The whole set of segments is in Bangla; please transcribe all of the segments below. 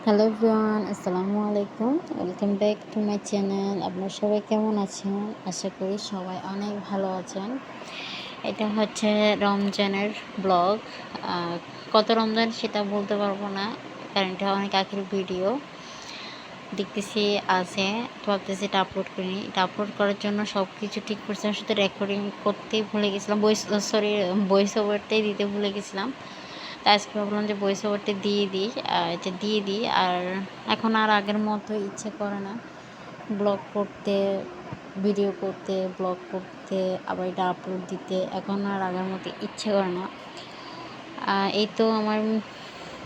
হ্যালো এভরিওয়ান, আসসালামু আলাইকুম। Welcome back to my channel. আপনারা সবাই কেমন আছেন? আশা করি সবাই অনেক ভালো আছেন। এটা হচ্ছে রমজানের ব্লগ। কত রমজান সেটা বলতে পারবো না, কারণ এটা অনেক আগের ভিডিও দেখতেছি আছে। ভাবতেছি এটা আপলোড করিনি। এটা আপলোড করার জন্য সব কিছু ঠিক করছিলাম, শুধু রেকর্ডিং করতেই ভুলে গেছিলাম, ভয়েস ওভারটাই দিতে ভুলে গেছিলাম। তাই আজকে ভাবলাম যে ভয়েস ওভারটা দিয়ে দিই। আর এখন আর আগের মতো ইচ্ছে করে না ব্লগ করতে, ভিডিও করতে, ব্লগ করতে, আবার এটা আপলোড দিতে। এখন আর আগের মতো ইচ্ছে করে না। এই তো আমার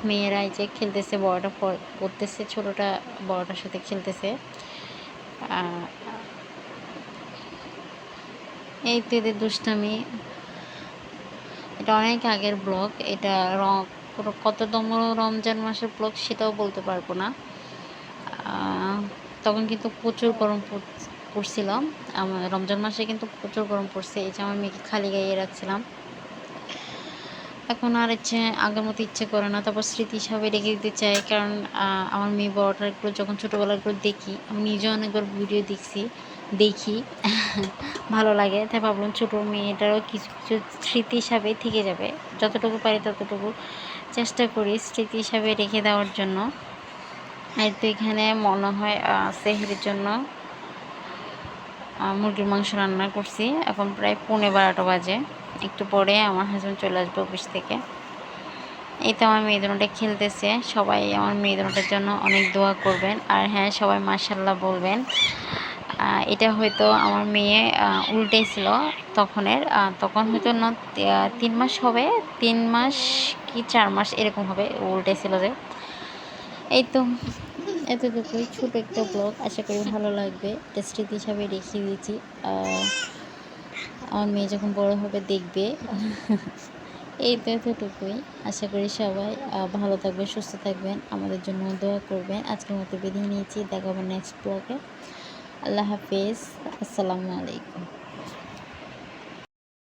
মেয়েরা এই যে খেলতেছে, বড়টা পড়তেছে, ছোটোটা বড়টার সাথে খেলতেছে। এই তো এদের দুষ্টামি। এটা অনেক আগের ব্লগ। এটা কততম রমজান মাসের ব্লগ সেটাও বলতে পারবো না। তখন কিন্তু প্রচুর গরম পড়ছিলাম। আমার রমজান মাসে কিন্তু প্রচুর গরম পড়ছে। এই যে আমার মেয়েকে খালি গাইয়ে রাখছিলাম। এখন আর আগের মতো ইচ্ছে করে না। তারপর স্মৃতি হিসাবে রেখে দিতে চাই, কারণ আমার মেয়ে বড়টারগুলো যখন ছোটোবেলারগুলো দেখি, আমি নিজেও অনেকবার ভিডিও দেখি ভালো লাগে। তাই ভাবলাম ছোটো মেয়েটারও কিছু কিছু স্মৃতি হিসাবে থেকে যাবে। যতটুকু পারি ততটুকু চেষ্টা করি স্মৃতি হিসাবে রেখে দেওয়ার জন্য। আর তো এখানে মনে হয় সেহরির জন্য মুরগির মাংস রান্না করছি। এখন প্রায় 11:30 বাজে। একটু পরে আমার হাজব্যান্ড চলে আসবে অফিস থেকে। এই তো আমার মেয়ে দুটোটা খেলতেছে। সবাই আমার মেয়ে দুটোটার জন্য অনেক দোয়া করবেন, আর হ্যাঁ, সবাই মাশাআল্লাহ বলবেন। এটা হয়তো আমার মেয়ে উল্টেছিল তখন হয়তো না 3 মাস হবে, 3 মাস কি 4 মাস এরকম হবে, উল্টেছিল যে। এই তো এতটুকুই ছোট একটা ব্লগ, আশা করি ভালো লাগবে। এটা স্মৃতি হিসাবে রেখে দিয়েছি। আমার মেয়ে যখন বড় হবে দেখবে। এই তো এতটুকুই। আশা করি সবাই ভালো থাকবেন, সুস্থ থাকবেন, আমাদের জন্য দোয়া করবেন। আজকের মতো বিদায় নিয়েছি। দেখা হবে নেক্সট ব্লগে। আল্লাহ হাফেজ, আসসালামু আলাইকুম।